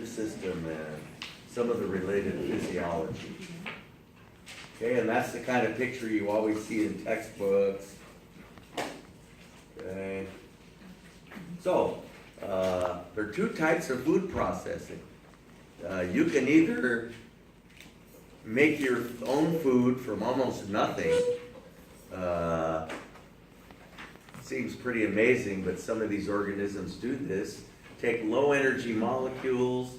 digestive system and some of the related physiology. Okay, and that's the kind of picture you always see in textbooks. Okay. So, there are two types of food processing. You can either make your own food from almost nothing. Seems pretty amazing, but some of these organisms do this. Take low energy molecules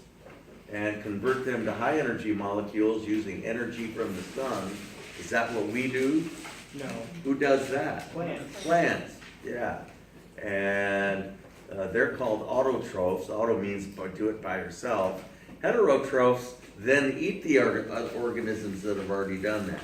and convert them to high energy molecules using energy from the sun. Is that what we do? No. Who does that? Plants. Plants, yeah. And they're called autotrophs. Auto means do it by yourself. Heterotrophs then eat the organisms that have already done that.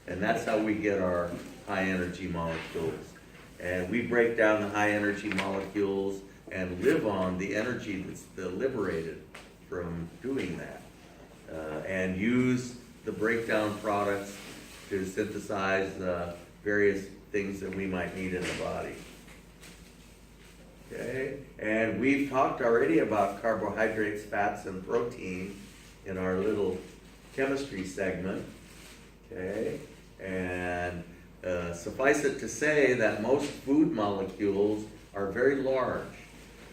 And that's how we get our high energy molecules. And we break down the high energy molecules and live on the energy that's liberated from doing that. And use the breakdown products to synthesize various things that we might need in the body. Okay, and we've talked already about carbohydrates, fats, and protein in our little chemistry segment. Okay, and suffice it to say that most food molecules are very large.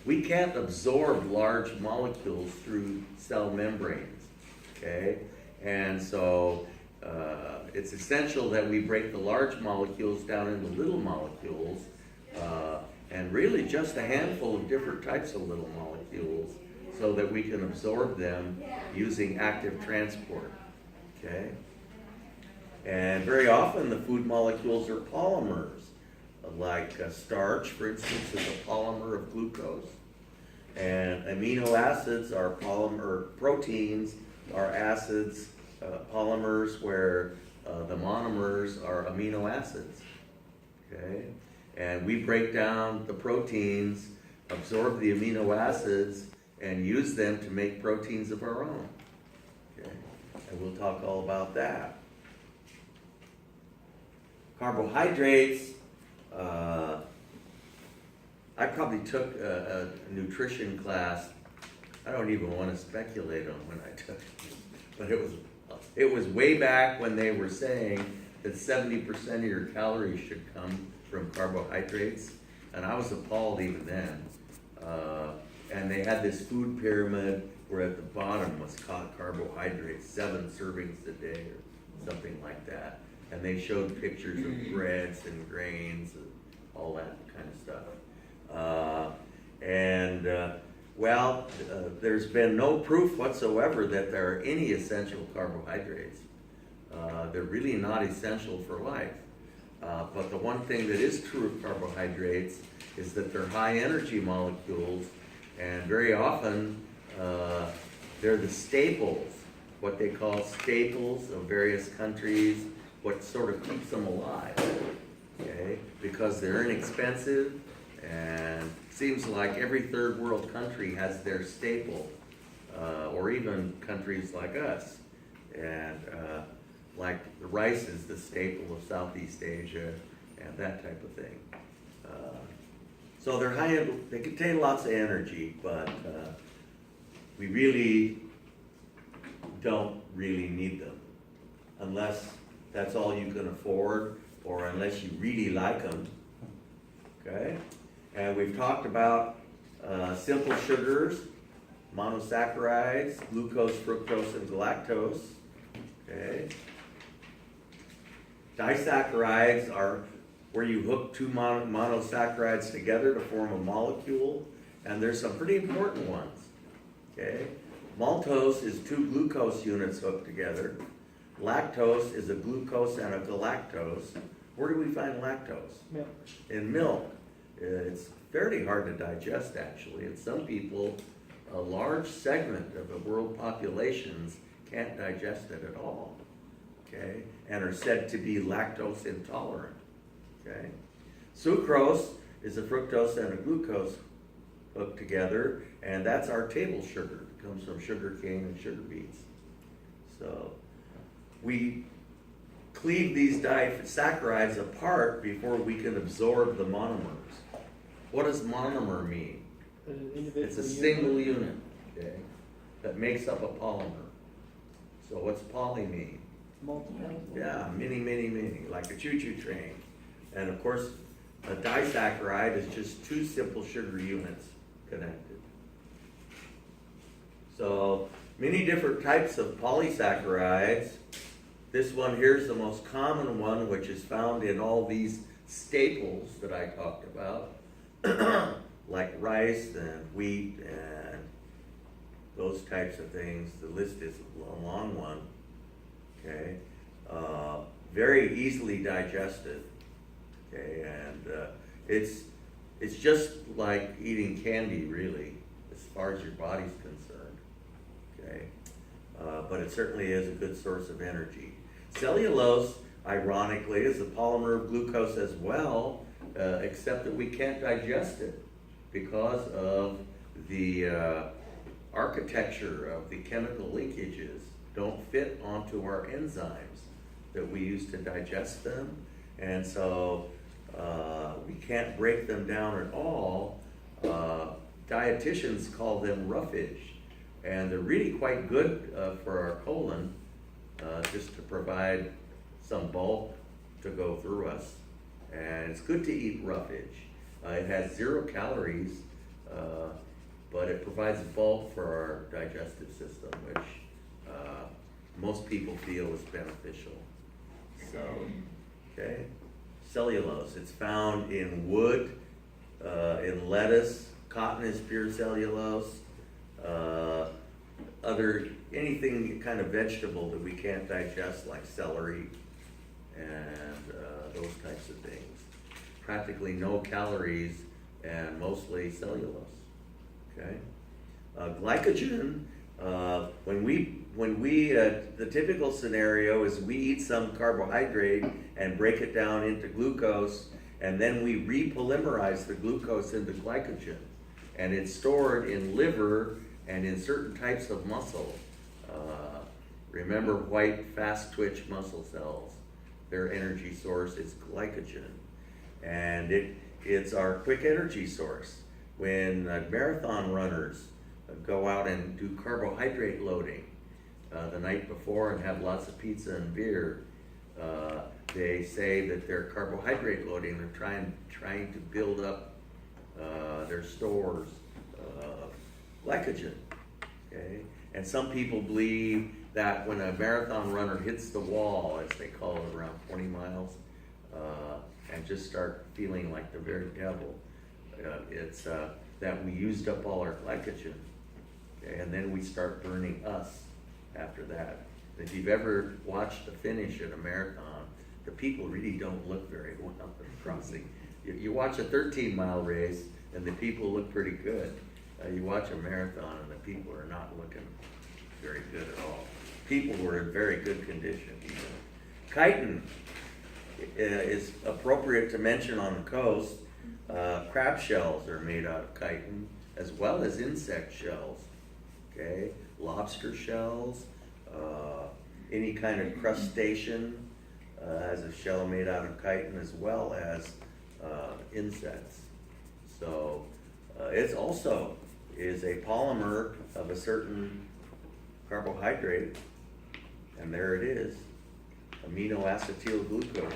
We can't absorb large molecules through cell membranes. Okay, and so it's essential that we break the large molecules down into little molecules, and really just a handful of different types of little molecules so that we can absorb them using active transport. Okay? And very often the food molecules are polymers, like starch, for instance, is a polymer of glucose. And amino acids are proteins are acids, polymers where the monomers are amino acids. Okay? And we break down the proteins, absorb the amino acids, and use them to make proteins of our own. Okay? And we'll talk all about that. Carbohydrates, I probably took a nutrition class. I don't even want to speculate on when I took it, but it was way back when they were saying that 70% of your calories should come from carbohydrates, and I was appalled even then. And they had this food pyramid where at the bottom was carbohydrates, 7 servings a day or something like that. And they showed pictures of breads and grains and all that kind of stuff. There's been no proof whatsoever that there are any essential carbohydrates. They're really not essential for life. But the one thing that is true of carbohydrates is that they're high energy molecules, and very often they're the staples, what they call staples of various countries, what sort of keeps them alive, okay? Because they're inexpensive, and seems like every third world country has their staple, or even countries like us. And like the rice is the staple of Southeast Asia and that type of thing. So they're they contain lots of energy, but we really don't really need them unless that's all you can afford, or unless you really like them. Okay? And we've talked about simple sugars, monosaccharides, glucose, fructose, and galactose. Okay? Disaccharides are where you hook two monosaccharides together to form a molecule, and there's some pretty important ones. Okay? Maltose is 2 glucose units hooked together. Lactose is a glucose and a galactose. Where do we find lactose? Milk. In milk. It's fairly hard to digest, actually. And some people, a large segment of the world populations, can't digest it at all. Okay? And are said to be lactose intolerant. Okay? Sucrose is a fructose and a glucose hooked together, and that's our table sugar. It comes from sugar cane and sugar beets. So we cleave these disaccharides apart before we can absorb the monomers. What does monomer mean? It's a single unit. Okay? that makes up a polymer. So what's poly mean? Multiple. Yeah, many, like a choo-choo train. And of course, a disaccharide is just two simple sugar units connected. So many different types of polysaccharides. This one here is the most common one, which is found in all these staples that I talked about, like rice and wheat and those types of things. The list is a long one. Okay, very easily digested. Okay, and it's just like eating candy, really, as far as your body's concerned. Okay, but it certainly is a good source of energy. Cellulose, ironically, is a polymer of glucose as well, except that we can't digest it because of the architecture of the chemical linkages don't fit onto our enzymes that we use to digest them, and so we can't break them down at all. Dietitians call them roughage, and they're really quite good for our colon, just to provide some bulk to go through us. And it's good to eat roughage. It has 0 calories, but it provides bulk for our digestive system, which most people feel is beneficial. So, okay, cellulose. It's found in wood, in lettuce. Cotton is pure cellulose. Anything kind of vegetable that we can't digest, like celery and those types of things. Practically no calories and mostly cellulose. Okay, glycogen. When we the typical scenario is we eat some carbohydrate and break it down into glucose, and then we repolymerize the glucose into glycogen, and it's stored in liver and in certain types of muscle. Remember white, fast twitch muscle cells. Their energy source is glycogen, and it's our quick energy source. When marathon runners go out and do carbohydrate loading the night before and have lots of pizza and beer, they say that they're carbohydrate loading. They're trying to build up their stores of glycogen. Okay, and some people believe that when a marathon runner hits the wall, as they call it, around 20 miles, and just start feeling like the very devil, it's that we used up all our glycogen, okay? And then we start burning us after that. If you've ever watched the finish at a marathon, the people really don't look very well at the crossing. You watch a 13-mile race, and the people look pretty good. You watch a marathon, and the people are not looking very good at all. People were in very good condition. Chitin is appropriate to mention on the coast. Crab shells are made out of chitin, as well as insect shells. Okay, lobster shells, any kind of crustacean has a shell made out of chitin, as well as insects. So it's also is a polymer of a certain carbohydrate, and there it is, aminoacetyl glucose.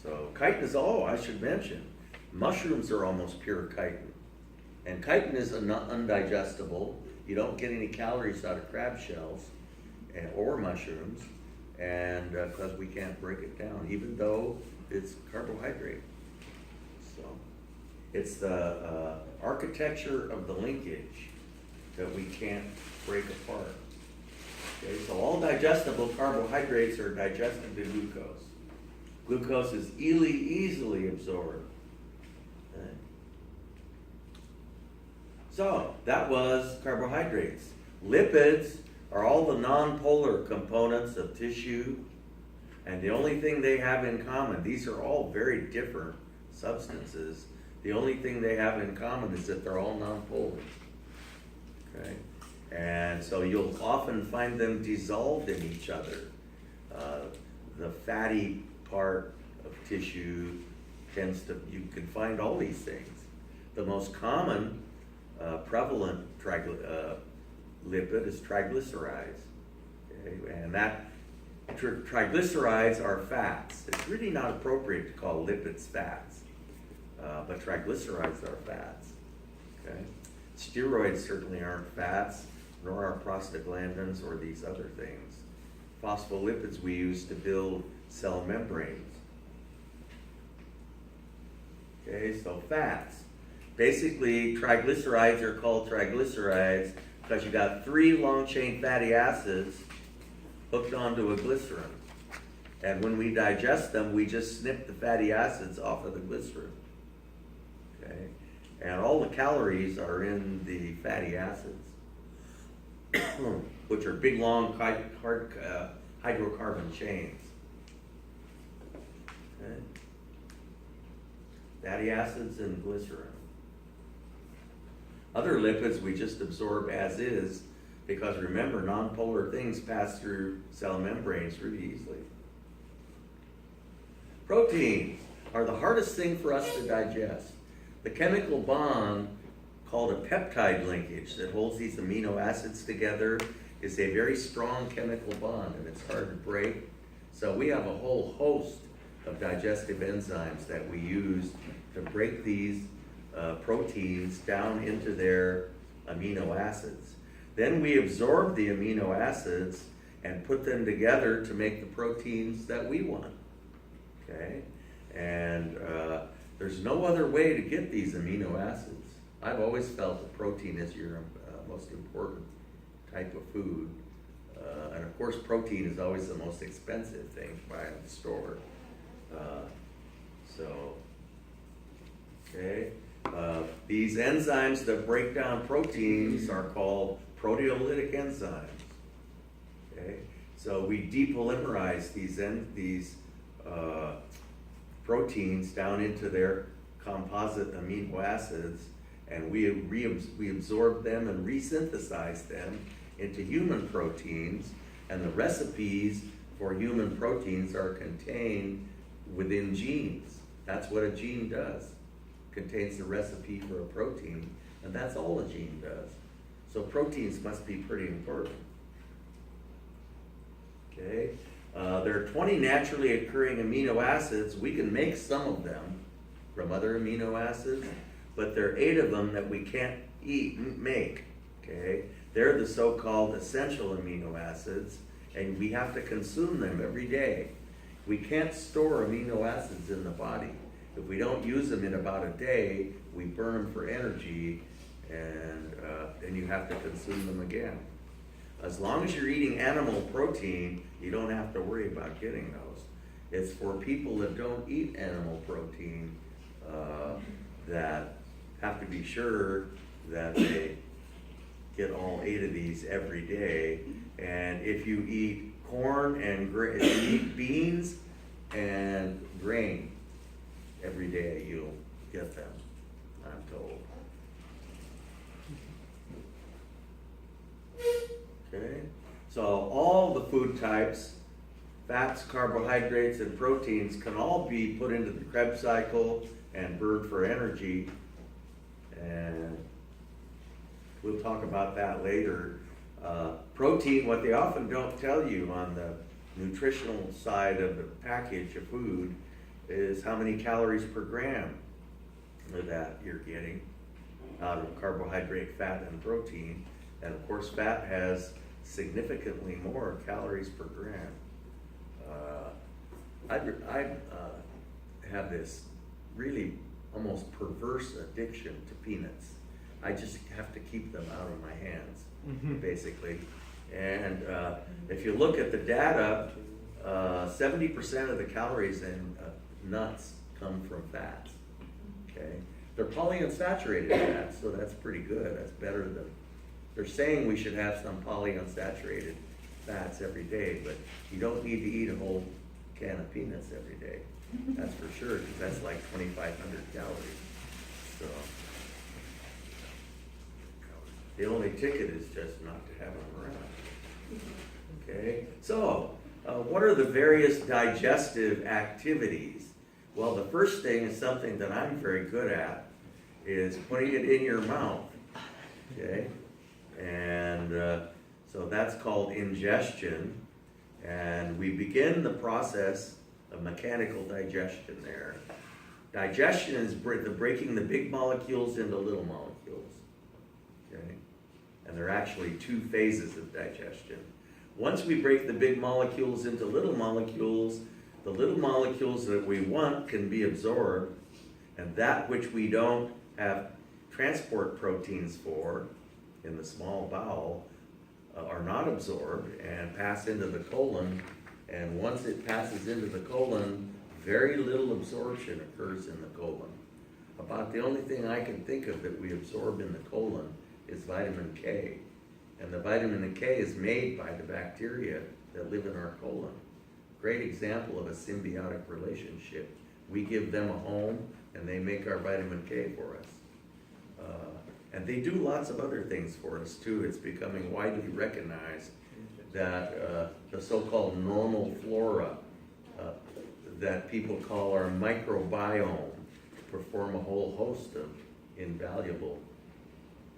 So chitin is, I should mention, mushrooms are almost pure chitin. And chitin is undigestible. You don't get any calories out of crab shells or mushrooms, and because we can't break it down, even though it's carbohydrate. So it's the architecture of the linkage that we can't break apart. Okay, so all digestible carbohydrates are digested to glucose. Glucose is easily absorbed. Okay. So that was carbohydrates. Lipids are all the nonpolar components of tissue, and the only thing they have in common, these are all very different substances. The only thing they have in common is that they're all nonpolar. Okay? And so you'll often find them dissolved in each other. The fatty part of tissue you can find all these things. The most common prevalent lipid lipid is triglycerides. Okay? And that triglycerides are fats. It's really not appropriate to call lipids fats, but triglycerides are fats. Okay? Steroids certainly aren't fats, nor are prostaglandins or these other things. Phospholipids we use to build cell membranes. Okay, so fats. Basically, triglycerides are called triglycerides because you got 3 long-chain fatty acids hooked onto a glycerin. And when we digest them, we just snip the fatty acids off of the glycerin. Okay? And all the calories are in the fatty acids, which are big, long hydrocarbon chains. Okay? Fatty acids and glycerin. Other lipids we just absorb as is, because remember, nonpolar things pass through cell membranes really easily. Proteins are the hardest thing for us to digest. The chemical bond, called a peptide linkage, that holds these amino acids together is a very strong chemical bond, and it's hard to break. So we have a whole host of digestive enzymes that we use to break these proteins down into their amino acids. Then we absorb the amino acids and put them together to make the proteins that we want. Okay? And there's no other way to get these amino acids. I've always felt that protein is your most important type of food. And of course, protein is always the most expensive thing to buy in the store. These enzymes that break down proteins are called proteolytic enzymes. Okay, so we depolymerize these proteins down into their composite amino acids, and we absorb them and resynthesize them into human proteins. And the recipes for human proteins are contained within genes. That's what a gene does. Contains the recipe for a protein, and that's all a gene does. So proteins must be pretty important. Okay, there are 20 naturally occurring amino acids. We can make some of them from other amino acids, but there are 8 of them that we can't make. Okay, they're the so-called essential amino acids, and we have to consume them every day. We can't store amino acids in the body. If we don't use them in about a day, we burn them for energy, and then you have to consume them again. As long as you're eating animal protein, you don't have to worry about getting those. It's for people that don't eat animal protein that have to be sure that they get all 8 of these every day. And if you eat corn and if you eat beans and grain every day, you'll get them, I'm told. Okay, so all the food types, fats, carbohydrates, and proteins can all be put into the Krebs cycle and burned for energy. And we'll talk about that later. Protein, what they often don't tell you on the nutritional side of the package of food is how many calories per gram that you're getting out of carbohydrate, fat, and protein. And of course, fat has significantly more calories per gram. I have this really almost perverse addiction to peanuts. I just have to keep them out of my hands, basically. And if you look at the data, 70% of the calories in nuts come from fats. Okay, they're polyunsaturated fats, so that's pretty good. That's better than, they're saying we should have some polyunsaturated fats every day, but you don't need to eat a whole can of peanuts every day. That's for sure, because that's like 2,500 calories. So the only ticket is just not to have them around. Okay, so what are the various digestive activities? Well, the first thing is something that I'm very good at, is putting it in your mouth. Okay, And so that's called ingestion. And we begin the process of mechanical digestion there. Digestion is breaking the big molecules into little molecules. Okay? And there are actually two phases of digestion. Once we break the big molecules into little molecules, the little molecules that we want can be absorbed, and that which we don't have transport proteins for in the small bowel are not absorbed and pass into the colon. And once it passes into the colon, very little absorption occurs in the colon. About the only thing I can think of that we absorb in the colon is vitamin K. And the vitamin K is made by the bacteria that live in our colon. Great example of a symbiotic relationship. We give them a home and they make our vitamin K for us. And they do lots of other things for us too. It's becoming widely recognized that the so-called normal flora that people call our microbiome perform a whole host of invaluable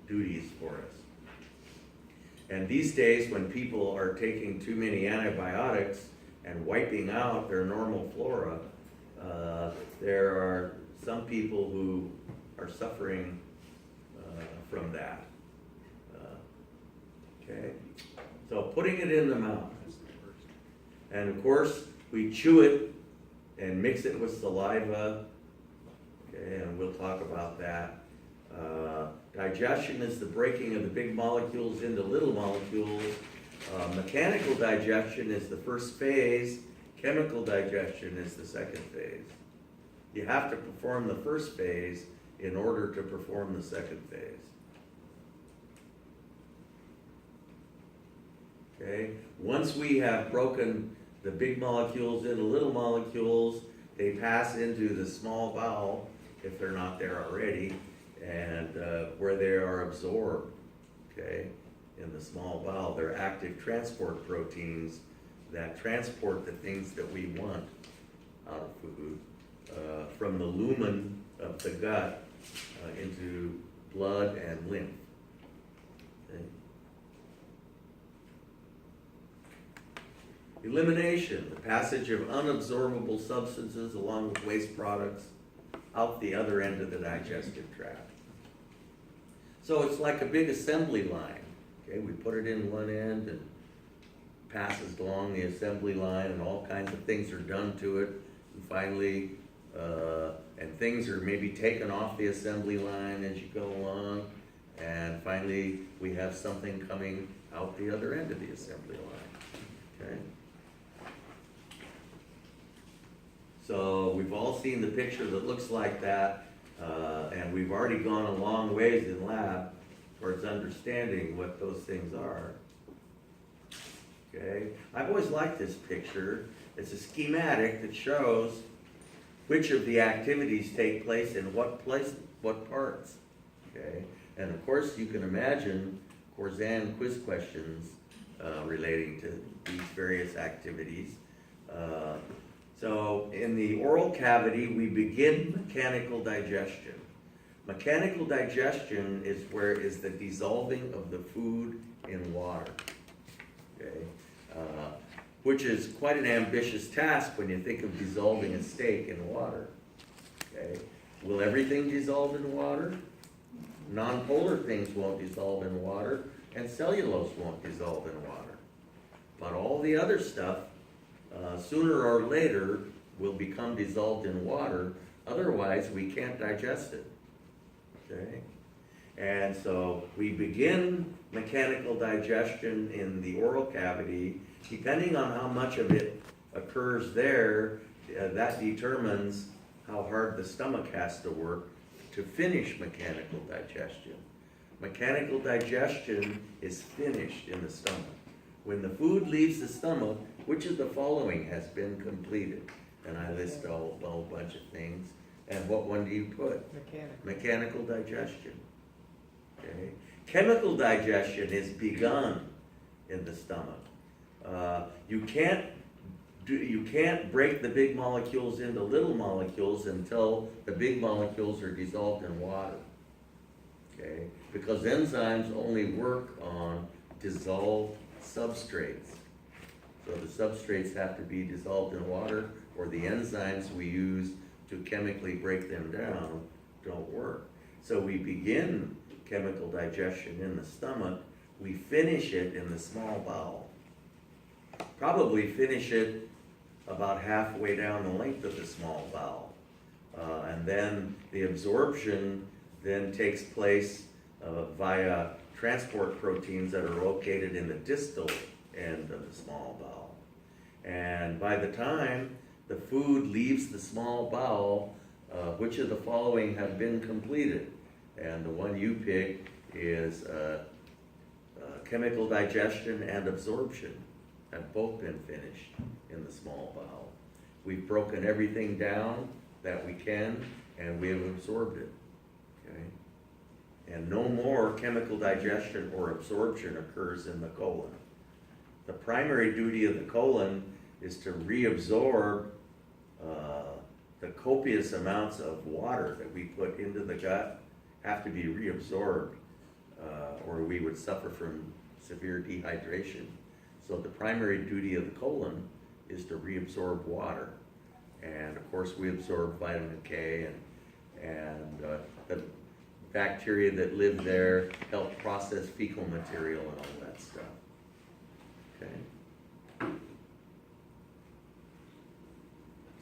duties for us. And these days, when people are taking too many antibiotics and wiping out their normal flora, there are some people who are suffering from that. Okay, so putting it in the mouth, and of course we chew it and mix it with saliva. Okay, and we'll talk about that. Digestion is the breaking of the big molecules into little molecules. Mechanical digestion is the first phase. Chemical digestion is the second phase. You have to perform the first phase in order to perform the second phase. Okay? Once we have broken the big molecules into little molecules, they pass into the small bowel, if they're not there already, and where they are absorbed. Okay? In the small bowel, they're active transport proteins that transport the things that we want out of food from the lumen of the gut into blood and lymph. Okay? Elimination, the passage of unabsorbable substances along with waste products out the other end of the digestive tract. So it's like a big assembly line. Okay, we put it in one end and passes along the assembly line, and all kinds of things are done to it. And finally, and things are maybe taken off the assembly line as you go along, and finally we have something coming out the other end of the assembly line. Okay. So we've all seen the picture that looks like that, and we've already gone a long ways in lab towards understanding what those things are. Okay, I've always liked this picture. It's a schematic that shows which of the activities take place in what parts. Okay, and of course you can imagine Corzan quiz questions relating to these various activities. So in the oral cavity, we begin mechanical digestion. Mechanical digestion is the dissolving of the food in water. Okay, which is quite an ambitious task when you think of dissolving a steak in water. Okay, will everything dissolve in water? Non-polar things won't dissolve in water, and cellulose won't dissolve in water. But all the other stuff, sooner or later, will become dissolved in water. Otherwise, we can't digest it. Okay? And so we begin mechanical digestion in the oral cavity. Depending on how much of it occurs there, that determines how hard the stomach has to work to finish mechanical digestion. Mechanical digestion is finished in the stomach. When the food leaves the stomach, which of the following has been completed? And I list a whole bunch of things. And what one do you put? Mechanical digestion. Okay. Chemical digestion is begun in the stomach. You can't break the big molecules into little molecules until the big molecules are dissolved in water. okay? Because enzymes only work on dissolved substrates. So the substrates have to be dissolved in water, or the enzymes we use to chemically break them down don't work. So we begin chemical digestion in the stomach, we finish it in the small bowel. Probably finish it about halfway down the length of the small bowel. And then the absorption then takes place via transport proteins that are located in the distal end of the small bowel. And by the time the food leaves the small bowel, which of the following have been completed? And the one you pick is chemical digestion and absorption have both been finished in the small bowel. We've broken everything down that we can, and we have absorbed it, okay? And no more chemical digestion or absorption occurs in the colon. The primary duty of the colon is to reabsorb the copious amounts of water that we put into the gut have to be reabsorbed, or we would suffer from severe dehydration. So the primary duty of the colon is to reabsorb water. And of course we absorb vitamin K, and the bacteria that live there help process fecal material and all that stuff. Okay.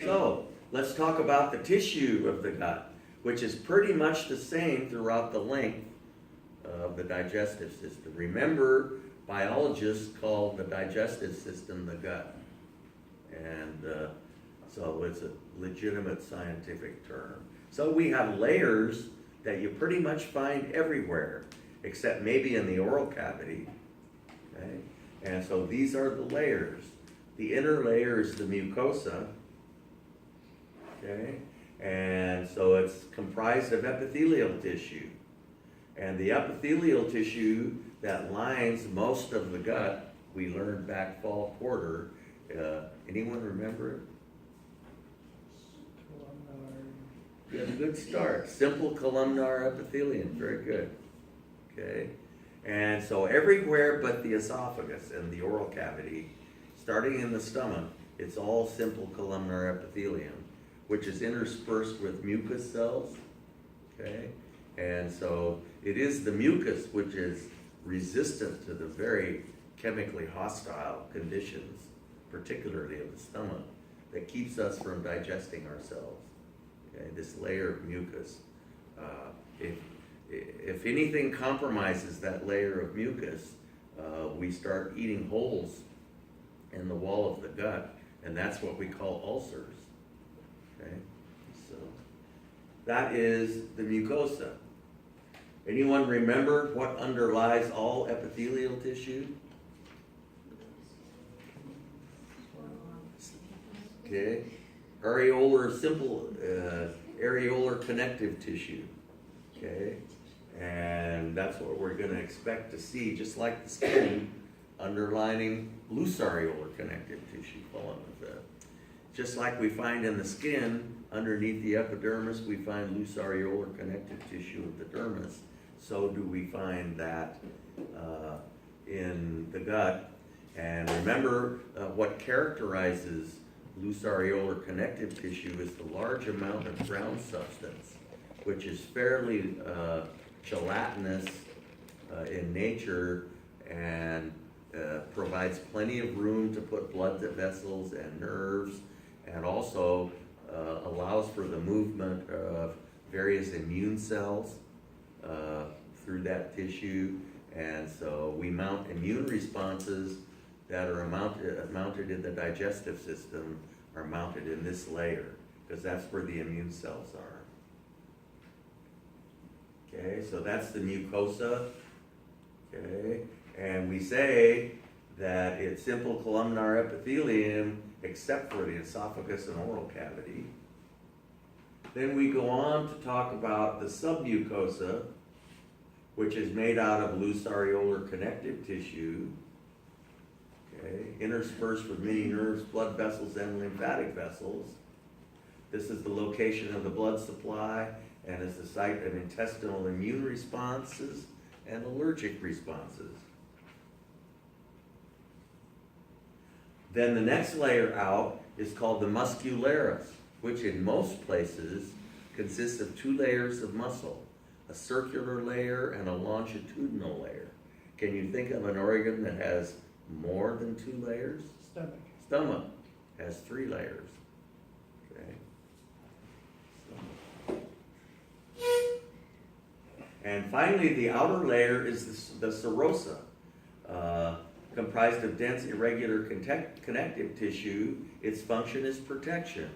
So let's talk about the tissue of the gut, which is pretty much the same throughout the length of the digestive system. Remember, biologists call the digestive system the gut. And so it's a legitimate scientific term. So we have layers that you pretty much find everywhere, except maybe in the oral cavity. Okay? And so these are the layers. The inner layer is the mucosa. Okay? And so it's comprised of epithelial tissue. And the epithelial tissue that lines most of the gut, we learned back fall quarter. Anyone remember it? You had a good start. Simple columnar epithelium, very good. Okay? And so everywhere but the esophagus and the oral cavity, starting in the stomach, it's all simple columnar epithelium, which is interspersed with mucus cells. Okay? And so it is the mucus which is resistant to the very chemically hostile conditions, particularly of the stomach, that keeps us from digesting ourselves. Okay, this layer of mucus. If anything compromises that layer of mucus, we start eating holes in the wall of the gut, and that's what we call ulcers. Okay, so that is the mucosa. Anyone remember what underlies all epithelial tissue? Okay, areolar connective tissue. Okay, and that's what we're going to expect to see, just like the skin, underlining loose areolar connective tissue falling with that. Just like we find in the skin, underneath the epidermis, we find loose areolar connective tissue of the dermis. So do we find that in the gut. And remember, what characterizes loose areolar connective tissue is the large amount of ground substance, which is fairly gelatinous in nature and provides plenty of room to put blood vessels and nerves, and also allows for the movement of various immune cells through that tissue. And so we mount immune responses that are mounted in the digestive system, are mounted in this layer, because that's where the immune cells are. Okay, so that's the mucosa. Okay, and we say that it's simple columnar epithelium except for the esophagus and oral cavity. Then we go on to talk about the submucosa, which is made out of loose areolar connective tissue, okay, interspersed with many nerves, blood vessels, and lymphatic vessels. This is the location of the blood supply and is the site of intestinal immune responses and allergic responses. Then the next layer out is called the muscularis, which in most places consists of 2 layers of muscle, a circular layer and a longitudinal layer. Can you think of an organ that has more than 2 layers? Stomach. Stomach has 3 layers. Okay. And finally, the outer layer is the serosa, comprised of dense, irregular connective tissue. Its function is protection.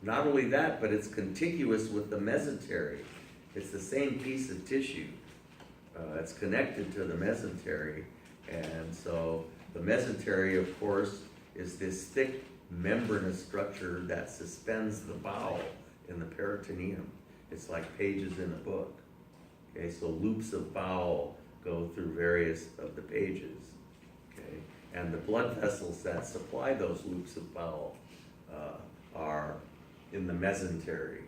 Not only that, but it's contiguous with the mesentery. It's the same piece of tissue. It's connected to the mesentery. And so the mesentery, of course, is this thick membranous structure that suspends the bowel in the peritoneum. It's like pages in a book. Okay, so loops of bowel go through various of the pages. Okay, and the blood vessels that supply those loops of bowel are in the mesentery.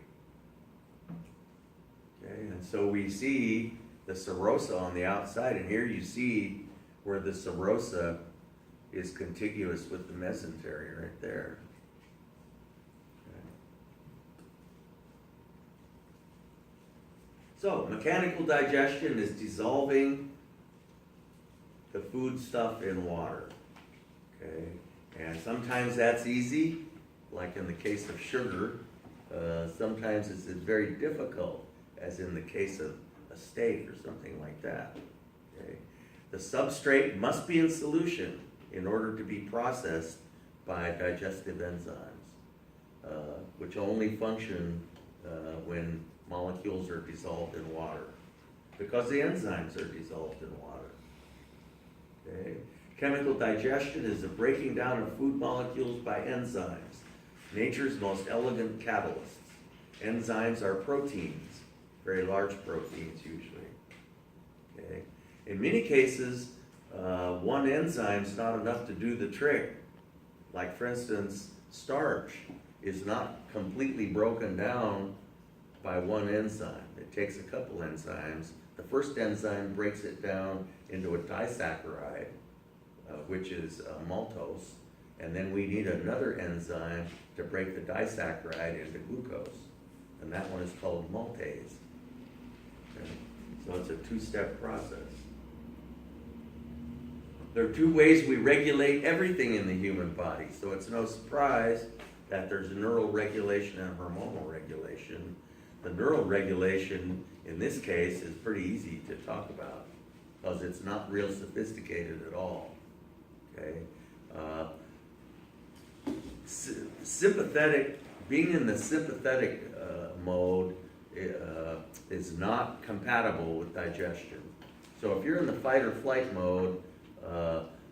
Okay, and so we see the serosa on the outside, and here you see where the serosa is contiguous with the mesentery right there. Okay. So, mechanical digestion is dissolving the food stuff in water. Okay, and sometimes that's easy, like in the case of sugar. Sometimes it's very difficult, as in the case of a steak or something like that. Okay? The substrate must be in solution in order to be processed by digestive enzymes, which only function when molecules are dissolved in water, because the enzymes are dissolved in water. Okay? Chemical digestion is the breaking down of food molecules by enzymes, nature's most elegant catalysts. Enzymes are proteins, very large proteins usually. Okay? In many cases, one enzyme is not enough to do the trick. Like for instance, starch is not completely broken down by one enzyme. It takes a couple enzymes. The first enzyme breaks it down into a disaccharide, which is maltose, and then we need another enzyme to break the disaccharide into glucose, and that one is called maltase. Okay? So it's a 2-step process. There are 2 ways we regulate everything in the human body, so it's no surprise that there's neural regulation and hormonal regulation. The neural regulation, in this case, is pretty easy to talk about, because it's not real sophisticated at all. Okay? Sympathetic, being in the sympathetic mode is not compatible with digestion. So if you're in the fight or flight mode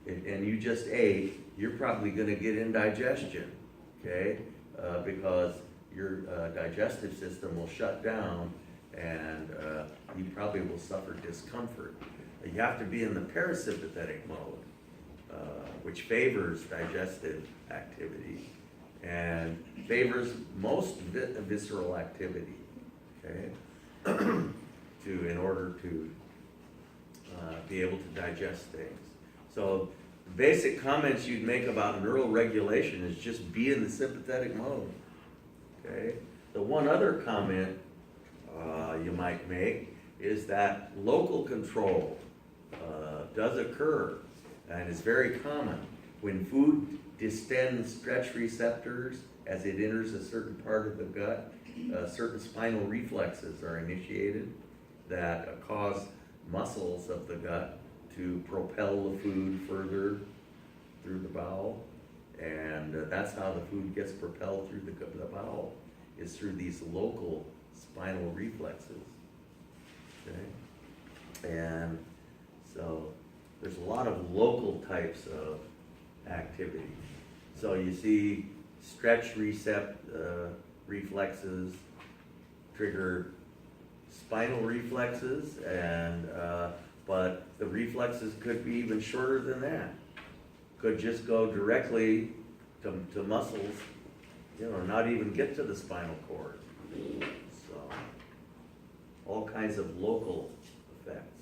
and you just ate, you're probably going to get indigestion, okay? Because your digestive system will shut down, and you probably will suffer discomfort. You have to be in the parasympathetic mode, which favors digestive activity and favors most visceral activity, okay, in order to be able to digest things. So the basic comments you'd make about neural regulation is just be in the sympathetic mode, okay? The one other comment you might make is that local control does occur, and is very common. When food distends stretch receptors as it enters a certain part of the gut, certain spinal reflexes are initiated that cause muscles of the gut to propel the food further through the bowel, and that's how the food gets propelled through the bowel, is through these local spinal reflexes. Okay? And so there's a lot of local types of activity. So you see stretch reflexes trigger spinal reflexes, and but the reflexes could be even shorter than that. Could just go directly to muscles, not even get to the spinal cord. So, all kinds of local effects.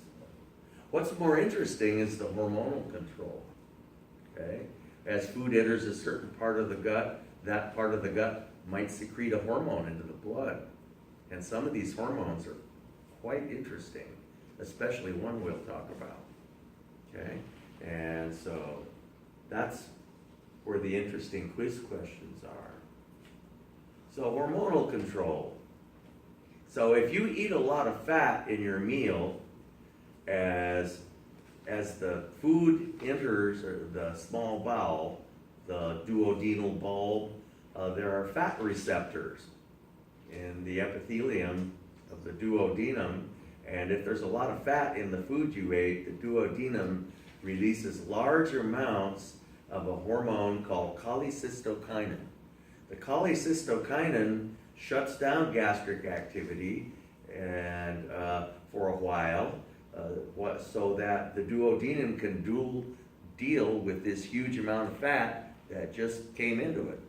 What's more interesting is the hormonal control, okay? As food enters a certain part of the gut, that part of the gut might secrete a hormone into the blood. And some of these hormones are quite interesting, especially one we'll talk about, okay? And so that's where the interesting quiz questions are. So hormonal control. So if you eat a lot of fat in your meal, as the food enters the small bowel, the duodenal bulb, there are fat receptors in the epithelium of the duodenum, and if there's a lot of fat in the food you ate, the duodenum releases large amounts of a hormone called cholecystokinin. The cholecystokinin shuts down gastric activity and for a while, so that the duodenum can deal with this huge amount of fat that just came into it.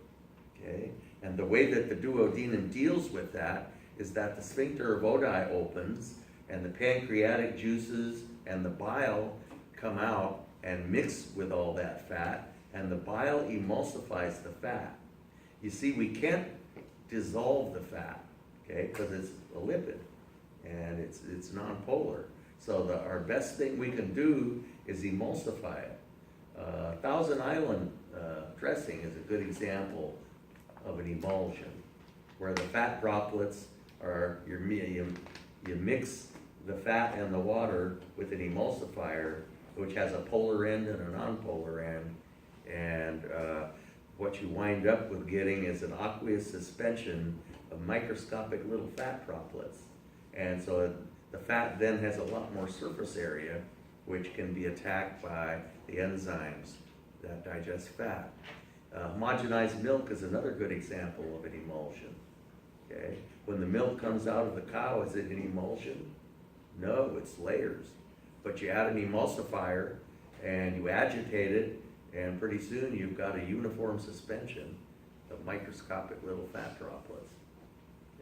Okay? And the way that the duodenum deals with that is that the sphincter of Oddi opens and the pancreatic juices and the bile come out and mix with all that fat, and the bile emulsifies the fat. You see, we can't dissolve the fat, okay, because it's a lipid and it's nonpolar. So our best thing we can do is emulsify it. Thousand Island dressing is a good example of an emulsion, where the fat droplets are, you mix the fat and the water with an emulsifier, which has a polar end and a nonpolar end, and what you wind up with getting is an aqueous suspension of microscopic little fat droplets. And so the fat then has a lot more surface area, which can be attacked by the enzymes that digest fat. Homogenized milk is another good example of an emulsion. Okay? When the milk comes out of the cow, is it an emulsion? No, it's layers. But you add an emulsifier and you agitate it, and pretty soon you've got a uniform suspension of microscopic little fat droplets.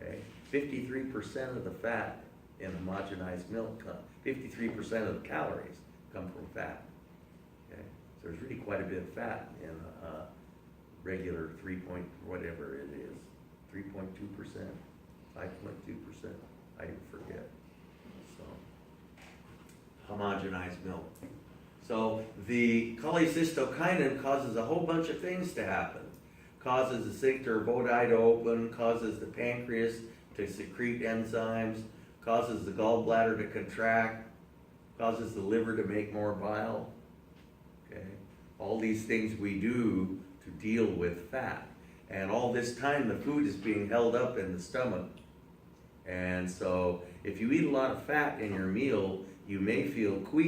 Okay? 53% of the fat in homogenized milk, 53% of the calories come from fat. Okay? So there's really quite a bit of fat in regular 3 point, whatever it is, 3.2%, 5.2%, I forget. So, homogenized milk. So the cholecystokinin causes a whole bunch of things to happen. Causes the sphincter of Oddi to open, causes the pancreas to secrete enzymes, causes the gallbladder to contract, causes the liver to make more bile. Okay? All these things we do to deal with fat. And all this time the food is being held up in the stomach. And so if you eat a lot of fat in your meal, you may feel queasy.